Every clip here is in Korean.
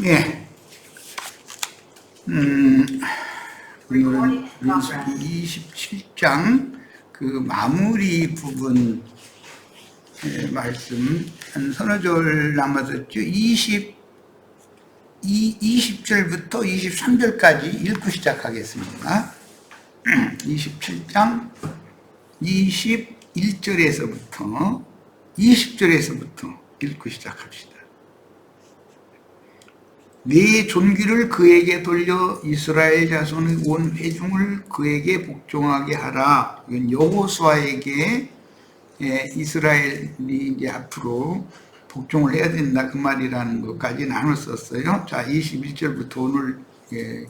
예. 오늘은 민수기 27장 그 마무리 부분 말씀 한 서너 절 남았었죠. 20절부터 23절까지 읽고 시작하겠습니다. 27장 21절에서부터 20절에서부터 읽고 시작합시다. 네 존귀를 그에게 돌려 이스라엘 자손의 온 회중을 그에게 복종하게 하라. 이건 여호수아에게 이스라엘이 이제 앞으로 복종을 해야 된다 그 말이라는 것까지 나눴었어요. 자, 21절부터 오늘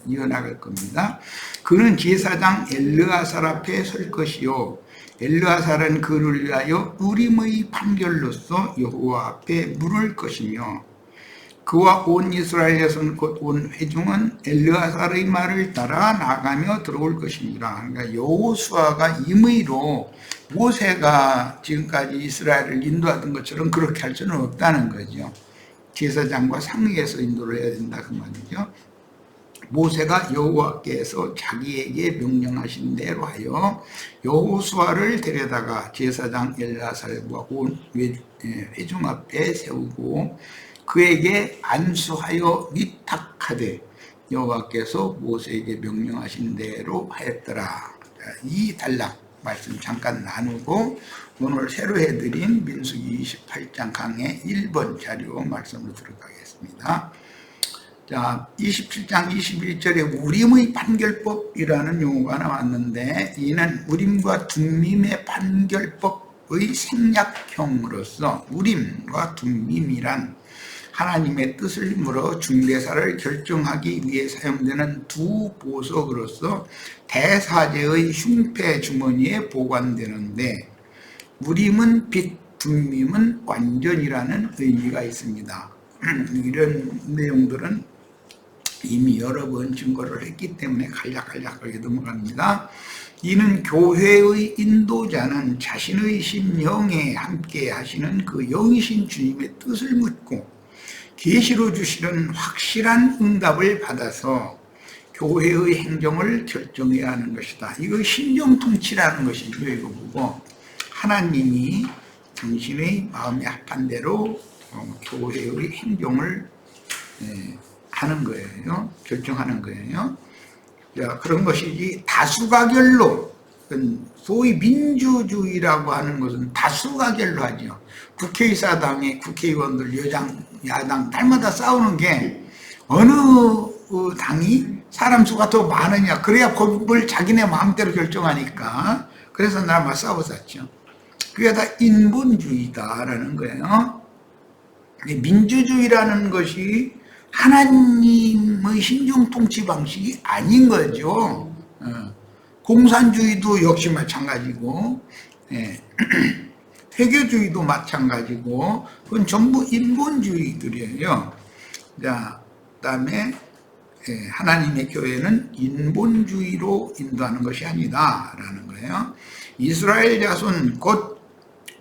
이어나갈 겁니다. 그는 제사장 엘르아살 앞에 설 것이요 엘르아살은 그를 위하여 우림의 판결로서 여호와 앞에 물을 것이며 그와 온 이스라엘 자손 곧 온 회중은 엘르아살의 말을 따라 나가며 들어올 것입니다. 그러니까 여호수아가 임의로 모세가 지금까지 이스라엘을 인도하던 것처럼 그렇게 할 수는 없다는 거죠. 제사장과 상의해서 인도를 해야 된다 그 말이죠. 모세가 여호와께서 자기에게 명령하신 대로 하여 여호수아를 데려다가 제사장 엘르아살과 온 회중 앞에 세우고 그에게 안수하여 위탁하되 여호와께서 모세에게 명령하신 대로 하였더라. 이 단락 말씀 잠깐 나누고 오늘 새로 해드린 민수기 28장 강의 1번 자료 말씀으로 들어가겠습니다. 자, 27장 21절에 우림의 판결법이라는 용어가 나왔는데 이는 우림과 둠밈의 판결법의 생략형으로서 우림과 둠밈이란 하나님의 뜻을 물어 중대사를 결정하기 위해 사용되는 두 보석으로서 대사제의 흉패 주머니에 보관되는데 우림은 빛, 둠밈은 완전이라는 의미가 있습니다. 이런 내용들은 이미 여러 번 증거를 했기 때문에 간략하게 넘어갑니다. 이는 교회의 인도자는 자신의 심령에 함께 하시는 그 영이신 주님의 뜻을 묻고 계시로 주시는 확실한 응답을 받아서 교회의 행정을 결정해야 하는 것이다. 이거 심정통치라는 것이죠. 이거 보고 하나님이 당신의 마음에 합한 대로 교회의 행정을 하는 거예요. 결정하는 거예요. 자, 그런 것이지 다수가결로 소위 민주주의라고 하는 것은 다수가결로 하죠. 국회의사당의 국회의원들 여당 야당 날마다 싸우는 게 어느 당이 사람 수가 더 많으냐 그래야 법을 자기네 마음대로 결정하니까 그래서 날마다 싸웠었죠. 그게 다 인본주의다라는 거예요. 민주주의라는 것이 하나님의 신정통치 방식이 아닌 거죠. 공산주의도 역시 마찬가지고 회교주의도 마찬가지고 그건 전부 인본주의들이에요. 자, 그다음에 하나님의 교회는 인본주의로 인도하는 것이 아니다라는 거예요. 이스라엘 자손 곧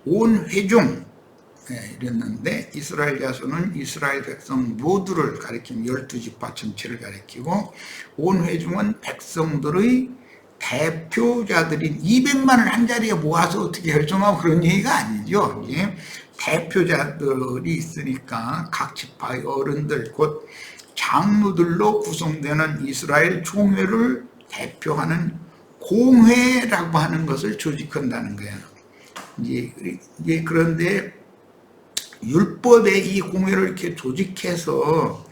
온 회중 이랬는데 이스라엘 자손은 이스라엘 백성 모두를 가리키며 12지파 전체를 가리키고 온 회중은 백성들의 대표자들인 200만을 한자리에 모아서 어떻게 결정하고 그런 얘기가 아니죠. 대표자들이 있으니까 각 지파의 어른들 곧 장로들로 구성되는 이스라엘 총회를 대표하는 공회라고 하는 것을 조직한다는 거예요. 이제 그런데 율법에 이 공회를 이렇게 조직해서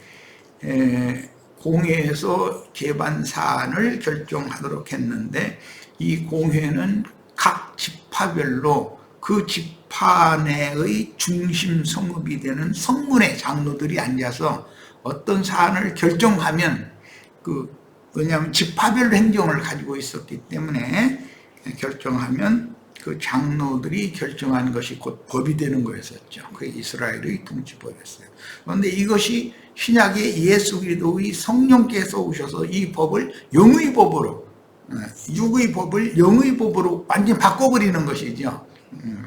공회에서 개반 사안을 결정하도록 했는데 이 공회는 각 지파별로 그 지파 내의 중심 성읍이 되는 성문의 장로들이 앉아서 어떤 사안을 결정하면 왜냐하면 지파별 행정을 가지고 있었기 때문에 결정하면 그 장로들이 결정한 것이 곧 법이 되는 거였었죠. 그게 이스라엘의 통치법이었어요. 그런데 이것이 신약의 예수 그리스도의 성령께서 오셔서 이 법을 영의 법으로 육의 법을 영의 법으로 완전히 바꿔버리는 것이죠.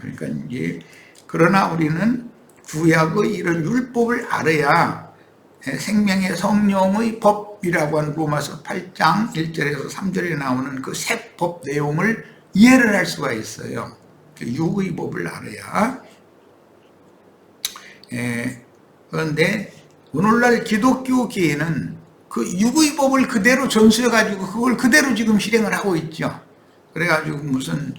그러니까 이제 그러나 우리는 구약의 이런 율법을 알아야 생명의 성령의 법이라고 하는 로마서 8장 1절에서 3절에 나오는 그 새 법 내용을 이해를 할 수가 있어요. 육의 법을 알아야. 그런데 오늘날 기독교계에는 그 육의 법을 그대로 전수해가지고 그걸 그대로 지금 실행을 하고 있죠. 그래가지고 무슨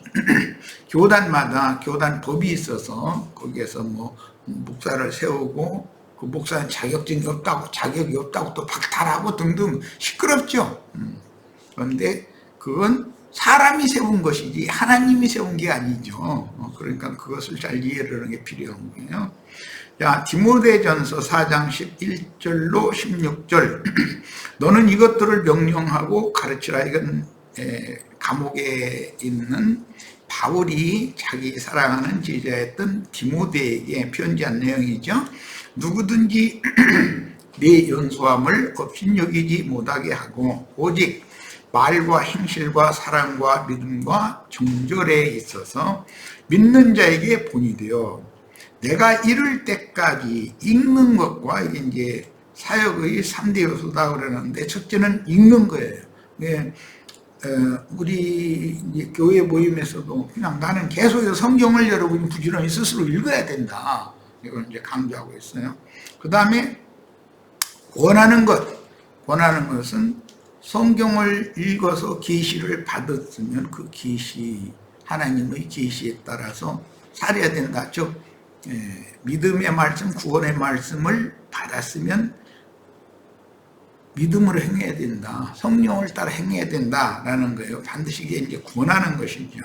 교단마다 교단 법이 있어서 거기에서 뭐 목사를 세우고 그 목사는 자격이 없다고 또 박탈하고 등등 시끄럽죠. 그런데 그건 사람이 세운 것이지 하나님이 세운 게 아니죠. 그러니까 그것을 잘 이해를 하는 게 필요한 거예요. 자, 디모데전서 4장 11절로 16절 너는 이것들을 명령하고 가르치라. 이건 감옥에 있는 바울이 자기 사랑하는 제자였던 디모데에게 편지한 내용이죠. 누구든지 네 연소함을 업신여기지 못하게 하고 오직 말과 행실과 사랑과 믿음과 정절에 있어서 믿는 자에게 본이 되어 내가 이를 때까지 읽는 것과 이게 이제 사역의 3대 요소다 그러는데 첫째는 읽는 거예요. 우리 이제 교회 모임에서도 그냥 나는 계속 성경을 여러분이 부지런히 스스로 읽어야 된다. 이걸 이제 강조하고 있어요. 그 다음에 권하는 것은 성경을 읽어서 계시를 받았으면 그 계시, 하나님의 계시에 따라서 살아야 된다. 즉 믿음의 말씀, 구원의 말씀을 받았으면 믿음으로 행해야 된다. 성령을 따라 행해야 된다라는 거예요. 반드시 이게 이제 권하는 것이죠.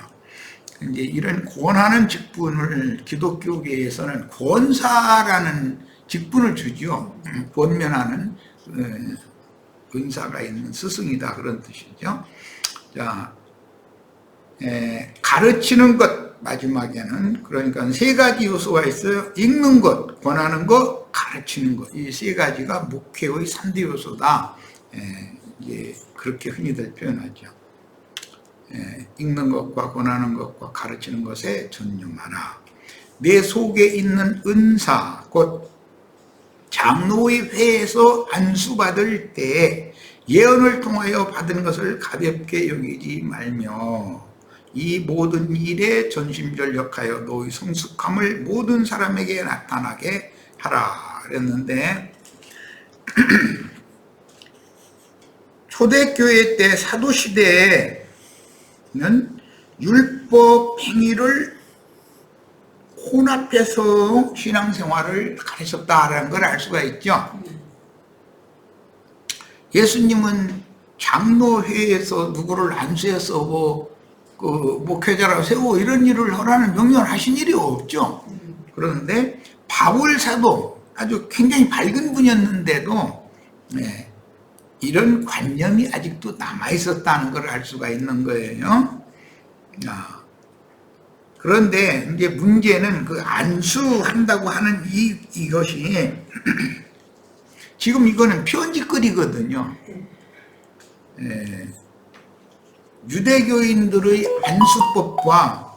이제 이런 권하는 직분을 기독교계에서는 권사라는 직분을 주죠. 권면하는 은사가 있는 스승이다 그런 뜻이죠. 자, 가르치는 것 마지막에는 그러니까 세 가지 요소가 있어요. 읽는 것, 권하는 것, 가르치는 것. 이 세 가지가 목회의 3대 요소다. 이제 그렇게 흔히들 표현하죠. 읽는 것과 권하는 것과 가르치는 것에 전념하라. 내 속에 있는 은사, 곧 장로의 회에서 안수받을 때 예언을 통하여 받은 것을 가볍게 여기지 말며 이 모든 일에 전심전력하여 너의 성숙함을 모든 사람에게 나타나게 하라 그랬는데 초대교회 때 사도시대에는 율법 행위를 혼합해서 신앙생활을 가르쳤다라는 걸 알 수가 있죠. 예수님은 장로회에서 누구를 안수해서 그 목회자라고 세우고 이런 일을 하라는 명령을 하신 일이 없죠. 그런데 바울 사도 아주 굉장히 밝은 분이었는데도 이런 관념이 아직도 남아있었다는 걸 알 수가 있는 거예요. 그런데 이제 문제는 그 안수한다고 하는 이것이 지금 이거는 편지거리거든요. 유대교인들의 안수법과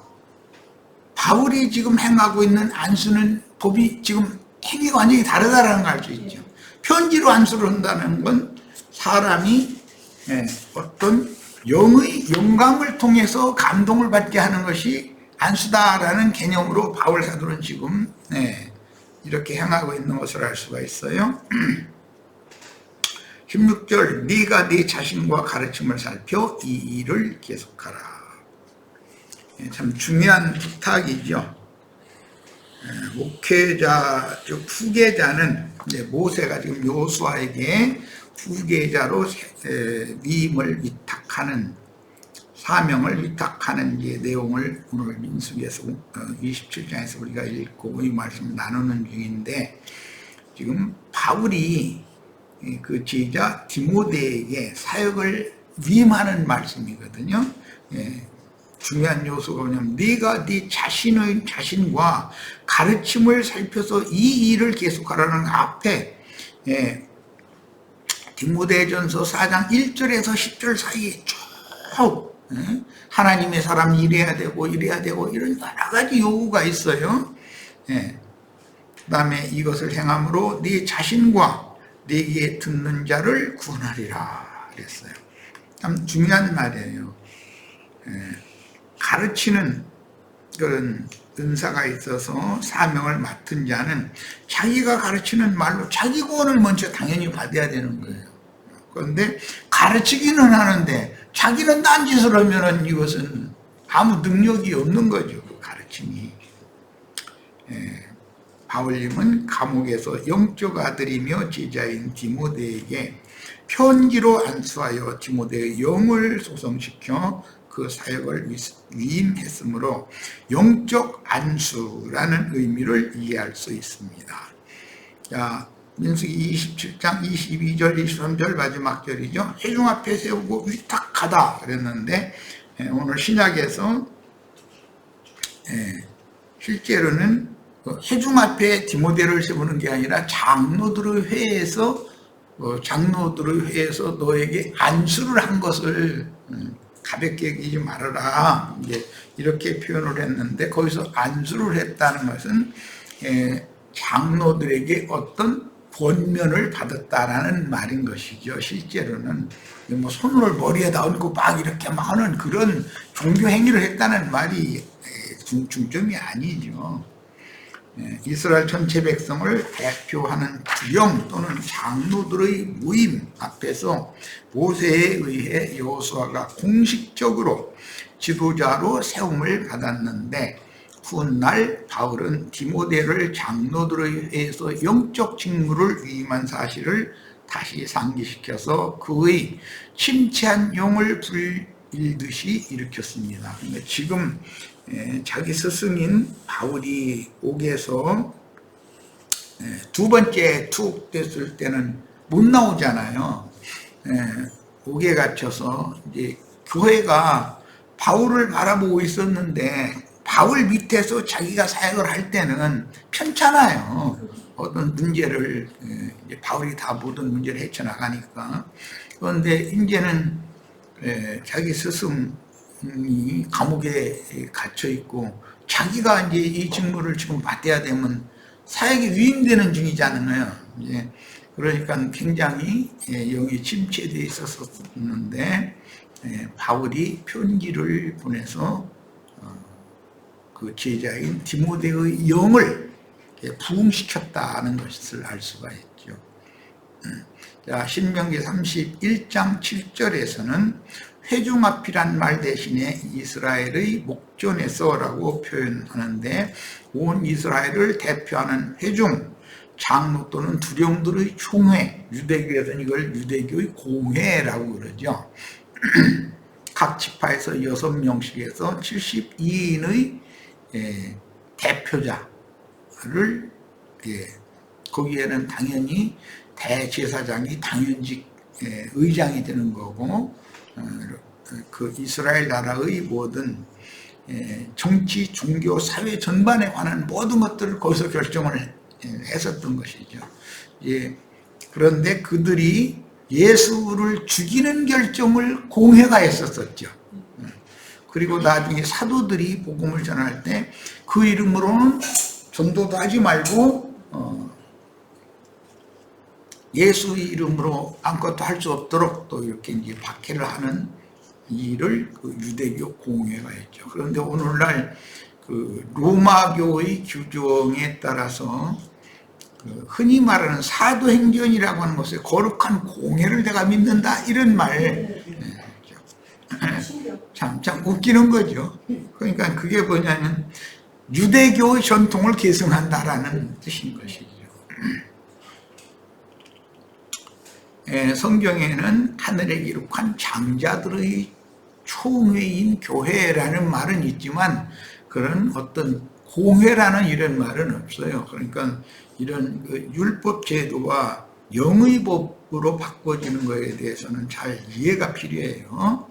바울이 지금 행하고 있는 안수는 법이 지금 행위가 완전히 다르다는 걸 알 수 있죠. 편지로 안수를 한다는 건 사람이 어떤 영의 영감을 통해서 감동을 받게 하는 것이 안수다라는 개념으로 바울 사도는 지금 이렇게 행하고 있는 것을 알 수가 있어요. 16절 네가 네 자신과 가르침을 살펴 이 일을 계속하라. 참 중요한 부탁이죠. 목회자, 즉 후계자는 모세가 지금 여호수아에게 후계자로 위임을 위탁하는 사명을 위탁하는 이제 내용을 오늘 민수기에서 27장에서 우리가 읽고 이 말씀을 나누는 중인데 지금 바울이 그 제자 디모데에게 사역을 위임하는 말씀이거든요. 중요한 요소가 뭐냐면 네가 네 자신의 자신과 가르침을 살펴서 이 일을 계속하라는 앞에 디모데전서 4장 1절에서 10절 사이에 쭉 하나님의 사람이 이래야 되고 이래야 되고 이런 여러 가지 요구가 있어요. 그 다음에 이것을 행함으로 네 자신과 내게 듣는 자를 구원하리라 그랬어요. 참 중요한 말이에요. 가르치는 그런 은사가 있어서 사명을 맡은 자는 자기가 가르치는 말로 자기 구원을 먼저 당연히 받아야 되는 거예요. 그런데 가르치기는 하는데 자기는 딴짓을 하면은 이것은 아무 능력이 없는 거죠. 그 가르침이. 바울님은 감옥에서 영적 아들이며 제자인 디모데에게 편지로 안수하여 디모데의 영을 소성시켜 그 사역을 위임했으므로 영적 안수라는 의미를 이해할 수 있습니다. 자, 민수기 27장 22절 23절 마지막 절이죠. 회중 앞에 세우고 위탁하다 그랬는데 오늘 신약에서 실제로는 회중 앞에 디모데를 세우는 게 아니라 장로들의 회에서 너에게 안수를 한 것을 가볍게 여기지 말아라 이제 이렇게 표현을 했는데, 거기서 안수를 했다는 것은 장로들에게 어떤 권면을 받았다라는 말인 것이죠. 실제로는 뭐 손을 머리에다 얹고 막 이렇게 막 하는 그런 종교 행위를 했다는 말이 중점이 아니죠. 이스라엘 전체 백성을 대표하는 주령 또는 장로들의 모임 앞에서 모세에 의해 여호수아가 공식적으로 지도자로 세움을 받았는데, 훗날 바울은 디모데를 장로들에 의해서 영적 직무를 위임한 사실을 다시 상기시켜서 그의 침체한 영을 불일듯이 일으켰습니다. 근데 지금 자기 스승인 바울이 옥에서 두 번째 투옥됐을 때는 못 나오잖아요. 옥에 갇혀서 이제 교회가 바울을 바라보고 있었는데, 바울 밑에서 자기가 사역을 할 때는 편찮아요. 어떤 문제를 이제 바울이 다 모든 문제를 헤쳐나가니까. 그런데 이제는 자기 스승이 감옥에 갇혀 있고 자기가 이제 이 직무를 지금 받아야 되면 사역이 위임되는 중이잖아요. 이제 그러니까 굉장히 영이 침체되어 있었는데 바울이 편지를 보내서 그 제자인 디모데의 영을 부흥시켰다는 것을 알 수가 있죠. 자, 신명기 31장 7절에서는 회중 앞이란 말 대신에 이스라엘의 목전에서라고 표현하는데, 온 이스라엘을 대표하는 회중, 장로 또는 두령들의 총회, 유대교에서는 이걸 유대교의 공회라고 그러죠. 각 지파에서 6명씩에서 72인의 대표자를, 거기에는 당연히 대제사장이 당연직 의장이 되는 거고, 그 이스라엘 나라의 모든 정치, 종교, 사회 전반에 관한 모든 것들을 거기서 결정을 했었던 것이죠. 그런데 그들이 예수를 죽이는 결정을 공회가 했었었죠. 그리고 나중에 사도들이 복음을 전할 때 그 이름으로는 전도도 하지 말고 예수 이름으로 아무것도 할 수 없도록 또 이렇게 이제 박해를 하는 일을 그 유대교 공회가 했죠. 그런데 오늘날 그 로마교의 규정에 따라서 그 흔히 말하는 사도행전이라고 하는 것에 거룩한 공회를 내가 믿는다 이런 말, 참 웃기는 거죠. 그러니까 그게 뭐냐면 유대교의 전통을 계승한다라는 뜻인 것이죠. 성경에는 하늘에 기록한 장자들의 총회인 교회라는 말은 있지만 그런 어떤 공회라는 이런 말은 없어요. 그러니까 이런 그 율법 제도와 영의 법으로 바꿔지는 것에 대해서는 잘 이해가 필요해요.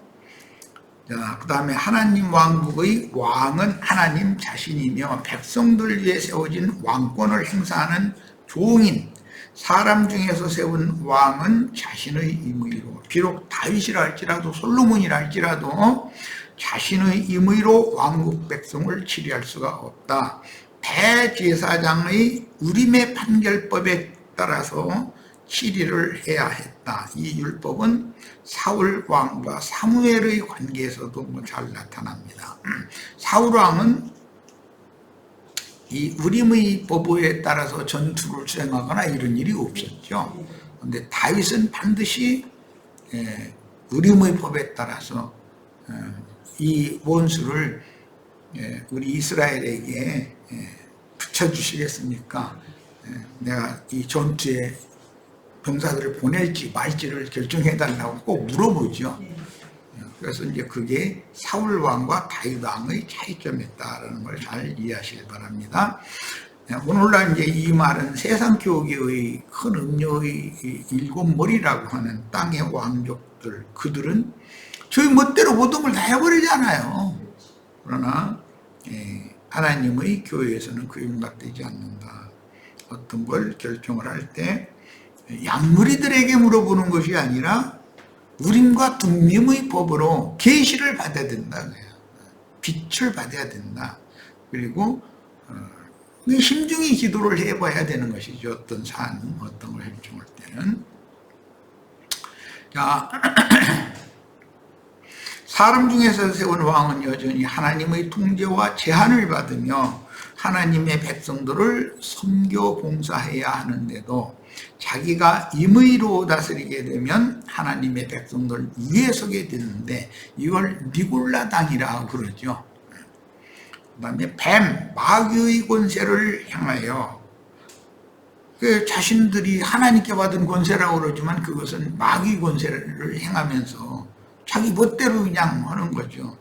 자, 그 다음에 하나님 왕국의 왕은 하나님 자신이며 백성들 위해 세워진 왕권을 행사하는 종인, 사람 중에서 세운 왕은 자신의 임의로, 비록 다윗이라 할지라도 솔로몬이라 할지라도 자신의 임의로 왕국 백성을 치리할 수가 없다. 대제사장의 우림의 판결법에 따라서 7일을 해야 했다. 이 율법은 사울 왕과 사무엘의 관계에서도 잘 나타납니다. 사울 왕은 이 우림의 법에 따라서 전투를 수행하거나 이런 일이 없었죠. 그런데 다윗은 반드시 우림의 법에 따라서 이 원수를 우리 이스라엘에게 붙여주시겠습니까? 내가 이 전투에 병사들을 보낼지 말지를 결정해달라고 꼭 물어보죠. 그래서 이제 그게 사울 왕과 다윗 왕의 차이점이었다라는 걸 잘 이해하시기 바랍니다. 오늘날 이제 이 말은 세상 교계의 큰 음녀의 일곱 머리라고 하는 땅의 왕족들, 그들은 저희 멋대로 모든 걸 다 해버리잖아요. 그러나 하나님의 교회에서는 그 용납되지 않는다. 어떤 걸 결정을 할 때 양무리들에게 물어보는 것이 아니라 우림과 둠밈의 법으로 계시를 받아야 된다. 빛을 받아야 된다. 그리고 심중히 기도를 해봐야 되는 것이죠. 어떤 사안, 어떤 걸 결정할 때는. 자, 사람 중에서 세운 왕은 여전히 하나님의 통제와 제한을 받으며 하나님의 백성들을 섬겨 봉사해야 하는데도 자기가 임의로 다스리게 되면 하나님의 백성들 위에 서게 되는데 이걸 니골라당이라고 그러죠. 그 다음에 뱀, 마귀의 권세를 향하여, 그 자신들이 하나님께 받은 권세라고 그러지만 그것은 마귀 권세를 행하면서 자기 멋대로 그냥 하는 거죠.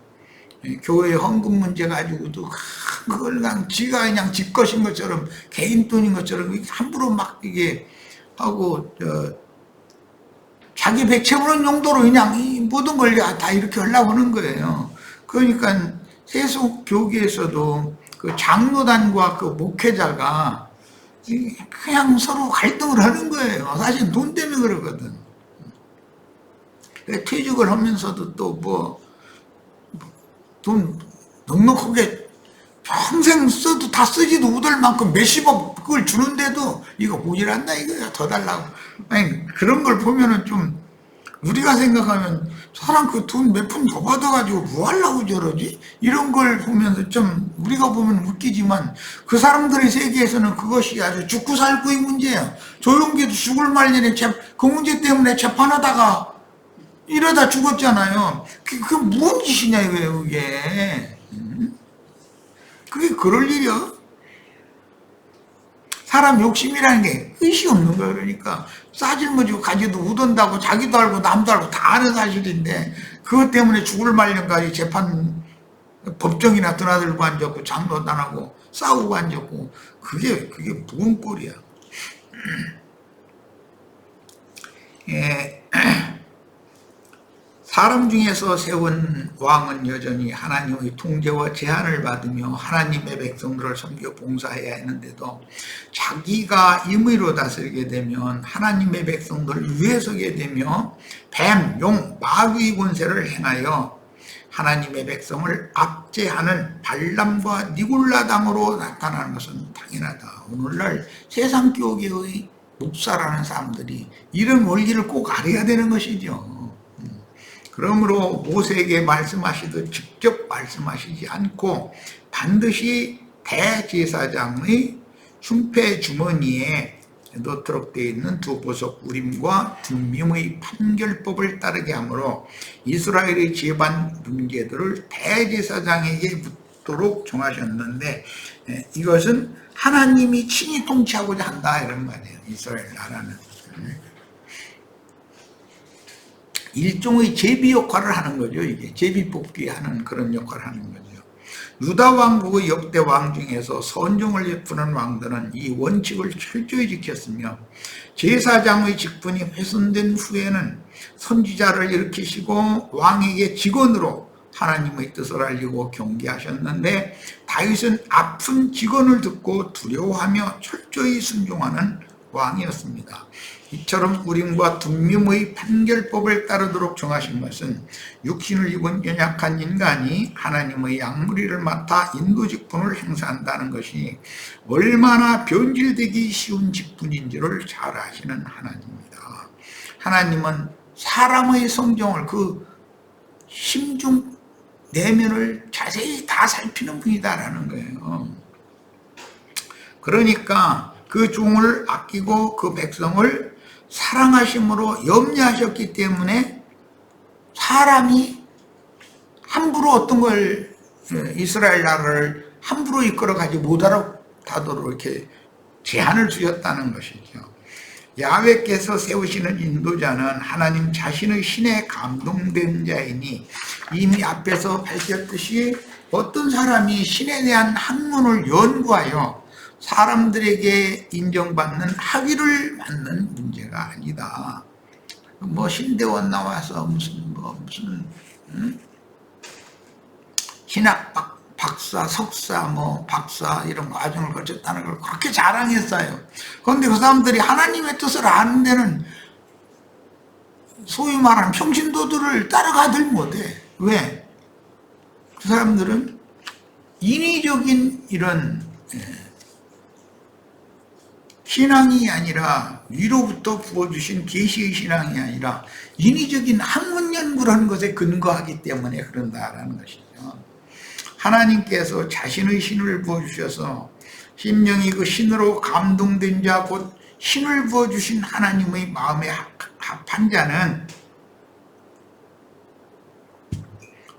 교회 헌금 문제 가지고도 그걸 그냥 지가 그냥 지 것인 것처럼 개인 돈인 것처럼 함부로 막 이게 하고 자기 백채우는 용도로 그냥 이 모든 걸 다 이렇게 하려고 하는 거예요. 그러니까 세속 교계에서도 그 장로단과 그 목회자가 그냥 서로 갈등을 하는 거예요. 사실 돈 때문에 그러거든. 퇴직을 하면서도 또 뭐 돈 넉넉하게 평생 써도 다 쓰지도 못할 만큼 몇십억 그걸 주는데도 이거 모자란다 이거야, 더 달라고. 아니 그런 걸 보면은 좀 우리가 생각하면 사람 그 돈 몇 푼 더 받아가지고 뭐 하려고 저러지? 이런 걸 보면서 좀 우리가 보면 웃기지만 그 사람들의 세계에서는 그것이 아주 죽고 살고의 문제야. 조용기도 죽을 말년에 그 문제 때문에 재판하다가 이러다 죽었잖아요. 그게 무슨 짓이냐 이거예요, 그게. 그게 그럴 일이야? 사람 욕심이라는 게 끝이 없는 거야. 그러니까 싸질머지고 가지도 우던다고 자기도 알고 남도 알고 다 아는 사실인데 그것 때문에 죽을 말년까지 재판 법정이나 드나들고 앉았고 장로단하고 싸우고 앉았고 그게 무슨 꼴이야. 사람 중에서 세운 왕은 여전히 하나님의 통제와 제한을 받으며 하나님의 백성들을 섬겨 봉사해야 하는데도 자기가 임의로 다스리게 되면 하나님의 백성들을 위에 서게 되며 뱀, 용, 마귀의 권세를 행하여 하나님의 백성을 압제하는 발람과 니골라당으로 나타나는 것은 당연하다. 오늘날 세상 교계의 목사라는 사람들이 이런 원리를 꼭 알아야 되는 것이죠. 그러므로 모세에게 말씀하시듯 직접 말씀하시지 않고 반드시 대제사장의 흉패 주머니에 넣도록 되어 있는 두 보석 우림과 둠밈의 판결법을 따르게 하므로 이스라엘의 제반 문제들을 대제사장에게 묻도록 정하셨는데 이것은 하나님이 친히 통치하고자 한다 이런 말이에요. 이스라엘 나라는. 일종의 제비 역할을 하는 거죠. 이게 제비 뽑기 하는 그런 역할을 하는 거죠. 유다 왕국의 역대 왕 중에서 선종을 베푸는 왕들은 이 원칙을 철저히 지켰으며 제사장의 직분이 훼손된 후에는 선지자를 일으키시고 왕에게 직언으로 하나님의 뜻을 알리고 경계하셨는데 다윗은 아픈 직언을 듣고 두려워하며 철저히 순종하는 왕이었습니다. 이처럼 우림과 둠밈의 판결법을 따르도록 정하신 것은 육신을 입은 연약한 인간이 하나님의 양무리를 맡아 인도 직분을 행사한다는 것이 얼마나 변질되기 쉬운 직분인지를 잘 아시는 하나님입니다. 하나님은 사람의 성정을, 그 심중 내면을 자세히 다 살피는 분이다라는 거예요. 그러니까 그 종을 아끼고 그 백성을 사랑하심으로 염려하셨기 때문에 사람이 함부로 어떤 걸, 이스라엘 나라를 함부로 이끌어가지 못하도록 이렇게 제한을 주셨다는 것이죠. 야훼께서 세우시는 인도자는 하나님 자신의 신에 감동된 자이니, 이미 앞에서 밝혔듯이 어떤 사람이 신에 대한 학문을 연구하여 사람들에게 인정받는 학위를 받는 문제가 아니다. 뭐 신대원 나와서 무슨 신학 박사, 석사, 박사 이런 과정을 거쳤다는 걸 그렇게 자랑했어요. 그런데 그 사람들이 하나님의 뜻을 아는 데는 소위 말하는 평신도들을 따라가들 못해. 왜? 그 사람들은 인위적인 이런 신앙이 아니라, 위로부터 부어주신 계시의 신앙이 아니라 인위적인 학문 연구를 하는 것에 근거하기 때문에 그런다라는 것이죠. 하나님께서 자신의 신을 부어주셔서 심령이 그 신으로 감동된 자, 곧 신을 부어주신 하나님의 마음에 합한 자는,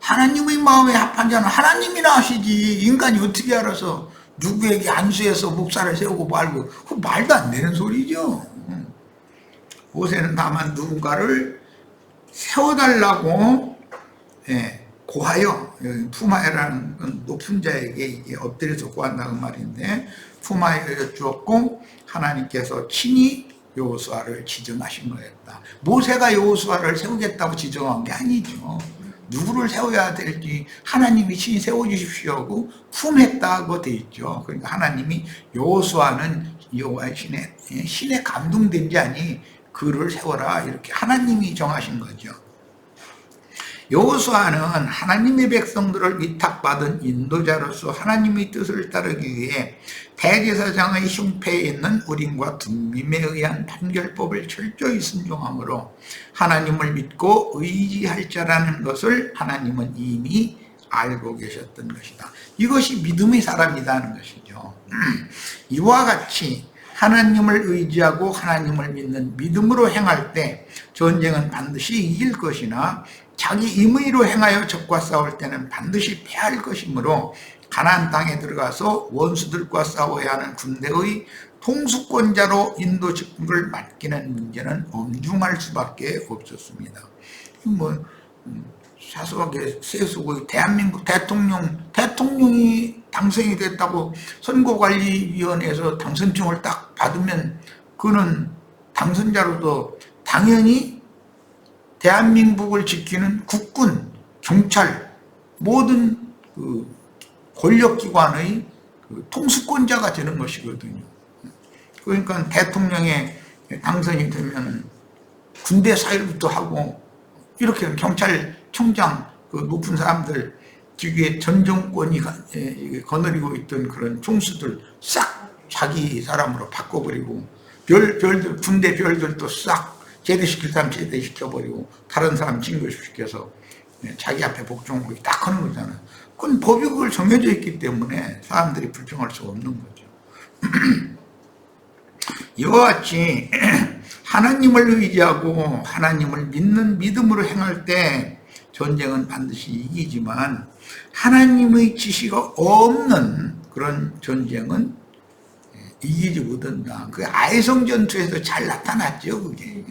하나님의 마음에 합한 자는 하나님이나 하시지 인간이 어떻게 알아서 누구에게 안수해서 목사를 세우고 말고, 그 말도 안 되는 소리죠. 모세는 다만 누군가를 세워달라고 고하여, 품하여라는 건 높은 자에게 이게 엎드려서 구한다는 말인데, 품하여 주었고 하나님께서 친히 여호수아를 지정하신 거였다. 모세가 여호수아를 세우겠다고 지정한 게 아니죠. 누구를 세워야 될지 하나님이 친히 세워주십시오 하고 품했다고 돼 있죠. 그러니까 하나님이 여호수아는 여호와의 신에 감동된 자니 그를 세워라, 이렇게 하나님이 정하신 거죠. 여호수아는 하나님의 백성들을 위탁받은 인도자로서 하나님의 뜻을 따르기 위해 대제사장의 흉패에 있는 우림과 둠밈에 의한 판결법을 철저히 순종함으로 하나님을 믿고 의지할 자라는 것을 하나님은 이미 알고 계셨던 것이다. 이것이 믿음의 사람이라는 것이죠. 이와 같이 하나님을 의지하고 하나님을 믿는 믿음으로 행할 때 전쟁은 반드시 이길 것이나, 자기 임의로 행하여 적과 싸울 때는 반드시 패할 것이므로 가나안 땅에 들어가서 원수들과 싸워야 하는 군대의 통수권자로 인도 직분을 맡기는 문제는 엄중할 수밖에 없었습니다. 사소하게 세수고 대한민국 대통령이 당선이 됐다고 선거관리위원회에서 당선증을 딱 받으면 그는 당선자로도 당연히 대한민국을 지키는 국군, 경찰, 모든 그 권력기관의 그 통수권자가 되는 것이거든요. 그러니까 대통령에 당선이 되면 군대 사일부터 하고, 이렇게 경찰청장, 그 높은 사람들, 뒤에 전 정권이 거느리고 있던 그런 총수들 싹 자기 사람으로 바꿔버리고, 별들, 군대 별들도 싹 제대시킬 사람 제대시켜버리고 다른 사람 진급시켜서 자기 앞에 복종하고 딱 하는 거잖아요. 그건 법이 그걸 정해져 있기 때문에 사람들이 불평할 수 없는 거죠. 이와 같이 하나님을 의지하고 하나님을 믿는 믿음으로 행할 때 전쟁은 반드시 이기지만, 하나님의 지시가 없는 그런 전쟁은 이기지 못한다. 그 아이성 전투에서 잘 나타났죠, 그게.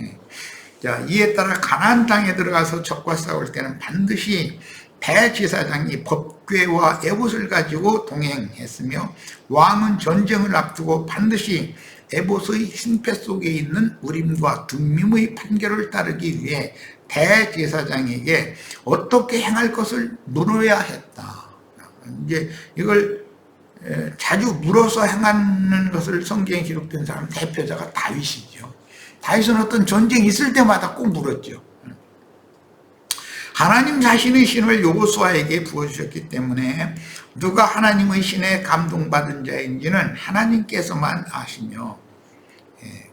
자, 이에 따라 가나안 땅에 들어가서 적과 싸울 때는 반드시 대제사장이 법궤와 에봇을 가지고 동행했으며, 왕은 전쟁을 앞두고 반드시 에봇의 흉패 속에 있는 우림과 둠밈의 판결을 따르기 위해 대제사장에게 어떻게 행할 것을 물어야 했다. 이제 이걸 자주 물어서 행하는 것을 성경에 기록된 사람 대표자가 다윗이죠. 다윗은 어떤 전쟁이 있을 때마다 꼭 물었죠. 하나님 자신의 신을 여호수아에게 부어주셨기 때문에 누가 하나님의 신에 감동받은 자인지는 하나님께서만 아시며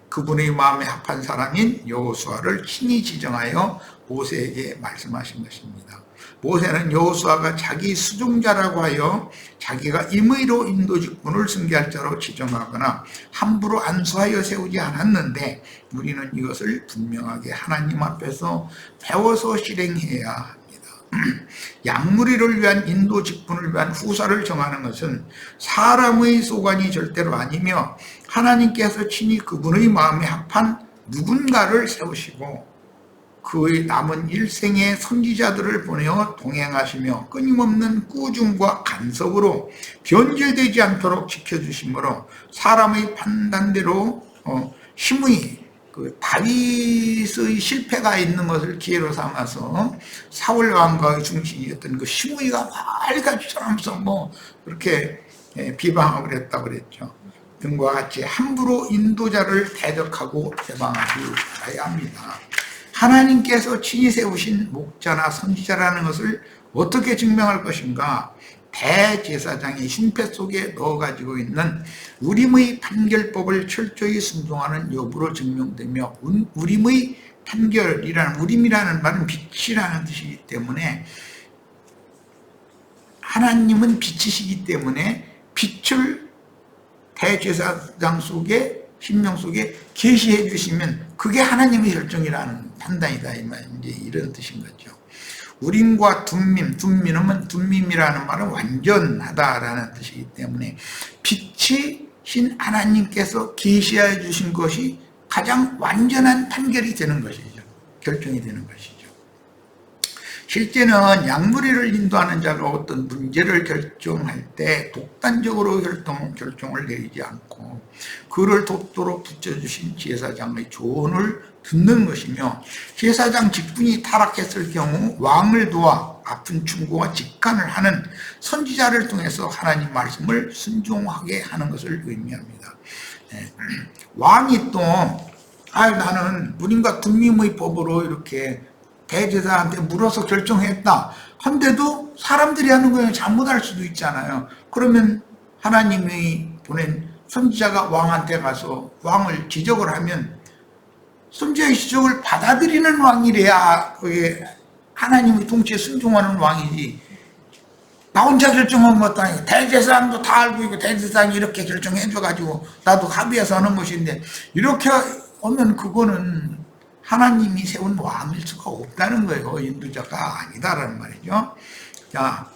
그분의 마음에 합한 사람인 여호수아를 친히 지정하여 모세에게 말씀하신 것입니다. 모세는 여호수아가 자기 수종자라고 하여 자기가 임의로 인도 직분을 승계할 자로 지정하거나 함부로 안수하여 세우지 않았는데 우리는 이것을 분명하게 하나님 앞에서 배워서 실행해야 합니다. 양무리를 위한 인도 직분을 위한 후사를 정하는 것은 사람의 소관이 절대로 아니며 하나님께서 친히 그분의 마음에 합한 누군가를 세우시고 그의 남은 일생의 선지자들을 보내어 동행하시며 끊임없는 꾸중과 간섭으로 변질되지 않도록 지켜주심으로 사람의 판단대로 심의 다윗의 실패가 있는 것을 기회로 삼아서 사울 왕가의 중심이었던 그 심의가 밝아지면서 그렇게 비방하고 그랬다고 그랬죠. 등과 같이 함부로 인도자를 대적하고 해방하지 말아야 합니다. 하나님께서 친히 세우신 목자나 선지자라는 것을 어떻게 증명할 것인가? 대제사장이 흉패 속에 넣어가지고 있는 우림의 판결법을 철저히 순종하는 여부로 증명되며 우림의 우림이라는 말은 빛이라는 뜻이기 때문에 하나님은 빛이시기 때문에 빛을 대제사장 속에 신명 속에 계시해 주시면 그게 하나님의 결정이라는 판단이다 이제 이런 뜻인 거죠. 우림과 둠밈이라는 말은 완전하다라는 뜻이기 때문에 빛이신 하나님께서 계시해 주신 것이 가장 완전한 판결이 되는 것이죠. 결정이 되는 것이죠. 실제는 양무리를 인도하는 자가 어떤 문제를 결정할 때 독단적으로 결정을 내리지 않고 그를 돕도록 붙여주신 제사장의 조언을 듣는 것이며 제사장 직분이 타락했을 경우 왕을 도와 아픈 충고와 직간을 하는 선지자를 통해서 하나님 말씀을 순종하게 하는 것을 의미합니다. 왕이 또 나는 무림과 둠밈의 법으로 이렇게 대제사한테 물어서 결정했다 한데도 사람들이 하는 거에 잘못할 수도 있잖아요. 그러면 하나님이 보낸 선지자가 왕한테 가서 왕을 지적을 하면 선지자의 지적을 받아들이는 왕이래야 그게 하나님의 통치에 순종하는 왕이지. 나 혼자 결정한 것도 아니고 대제사장도 다 알고 있고 대제사장이 이렇게 결정해줘가지고 나도 합의해서 하는 것인데 이렇게 하면 그거는 하나님이 세운 왕일 수가 없다는 거예요. 인도자가 아니다라는 말이죠. 자,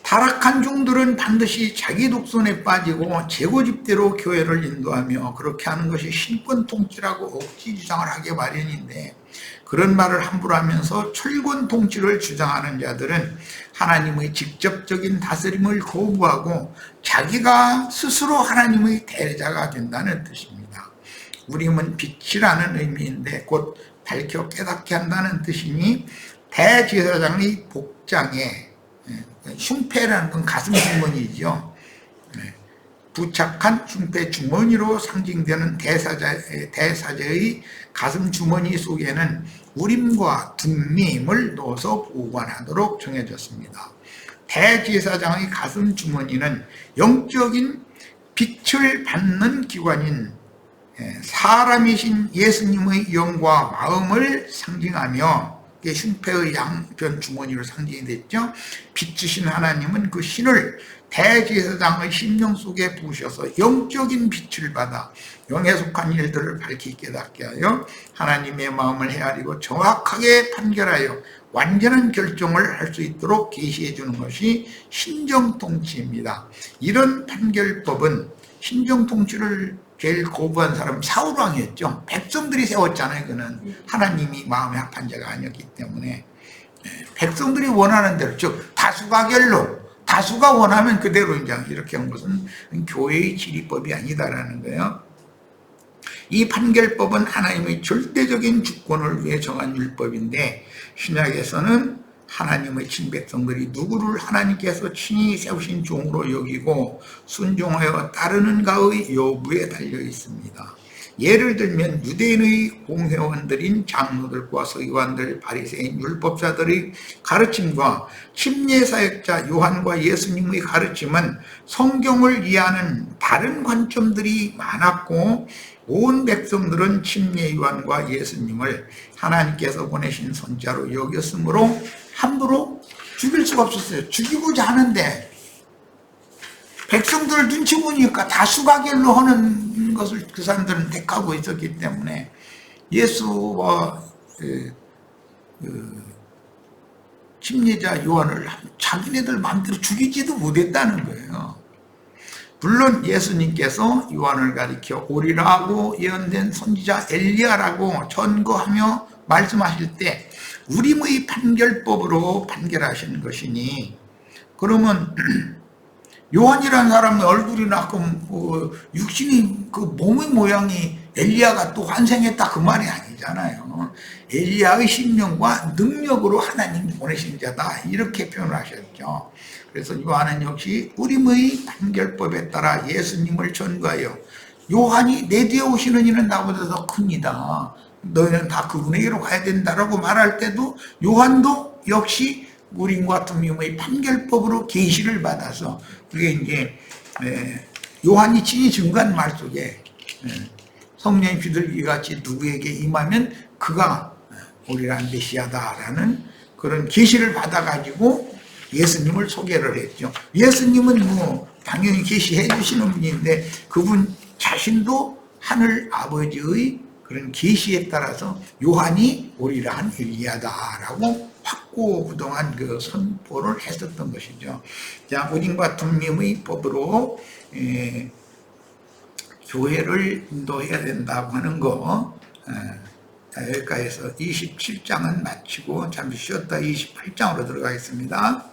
타락한 종들은 반드시 자기 독선에 빠지고 제고집대로 교회를 인도하며 그렇게 하는 것이 신권 통치라고 억지 주장을 하게 마련인데 그런 말을 함부로 하면서 철권 통치를 주장하는 자들은 하나님의 직접적인 다스림을 거부하고 자기가 스스로 하나님의 대리자가 된다는 뜻입니다. 우림은 빛이라는 의미인데 곧 밝혀 깨닫게 한다는 뜻이니 대제사장의 복장에 흉패라는 건 가슴 주머니죠. 부착한 흉패 주머니로 상징되는 대사제의 가슴 주머니 속에는 우림과 둠밈을 넣어서 보관하도록 정해졌습니다. 대제사장의 가슴 주머니는 영적인 빛을 받는 기관인 사람이신 예수님의 영과 마음을 상징하며 흉패의 양변 주머니로 상징이 됐죠. 빛이신 하나님은 그 신을 대제사장의 심령 속에 부으셔서 영적인 빛을 받아 영에 속한 일들을 밝히 깨닫게 하여 하나님의 마음을 헤아리고 정확하게 판결하여 완전한 결정을 할 수 있도록 계시해 주는 것이 신정통치입니다. 이런 판결법은 신정통치를 제일 거부한 사람은 사울왕이었죠. 백성들이 세웠잖아요. 그는 하나님이 마음에 합한 자가 아니었기 때문에 백성들이 원하는 대로, 즉 다수가결로 다수가 원하면 그대로 이제 이렇게 한 것은 교회의 지리법이 아니다라는 거예요. 이 판결법은 하나님의 절대적인 주권을 위해 정한 율법인데 신약에서는 하나님의 친백성들이 누구를 하나님께서 친히 세우신 종으로 여기고 순종하여 따르는가의 여부에 달려 있습니다. 예를 들면 유대인의 공회원들인 장로들과 서기관들, 바리새인, 율법자들의 가르침과 침례사역자 요한과 예수님의 가르침은 성경을 이해하는 다른 관점들이 많았고, 온 백성들은 침례 요한과 예수님을 하나님께서 보내신 선자로 여겼으므로 함부로 죽일 수가 없었어요. 죽이고자 하는데 백성들 눈치 보니까 다 수가결로 하는 것을 그 사람들은 택하고 있었기 때문에 예수와 침례자 요한을 자기네들 마음대로 죽이지도 못했다는 거예요. 물론 예수님께서 요한을 가리켜 오리라고 예언된 선지자 엘리야라고 전거하며 말씀하실 때 우림의 판결법으로 판결하시는 것이니, 그러면 요한이라는 사람의 얼굴이나 육신이 그 몸의 모양이 엘리야가 또 환생했다 그 말이 아니잖아요. 엘리야의 신령과 능력으로 하나님이 보내신 자다 이렇게 표현하셨죠. 그래서 요한은 역시 우림의 판결법에 따라 예수님을 전거하여 요한이 내 뒤에 오시는 이는 나보다 더 큽니다. 너희는 다 그분에게로 가야 된다라고 말할 때도 요한도 역시 우림과 tumim의 판결법으로 계시를 받아서, 그게 이제 요한이 친히 증거한 말 속에 성령이 비둘기 같이 누구에게 임하면 그가 오리란 메시아다라는 그런 계시를 받아가지고 예수님을 소개를 했죠. 예수님은 뭐 당연히 계시해 주시는 분인데 그분 자신도 하늘 아버지의 그런 계시에 따라서 요한이 오리란 엘리야다라고 확고부동한 그 선포를 했었던 것이죠. 자, 우림과 tumim의 법으로 교회를 인도해야 된다고 하는 거, 여기까지해서 27장은 마치고 잠시 쉬었다 28장으로 들어가겠습니다.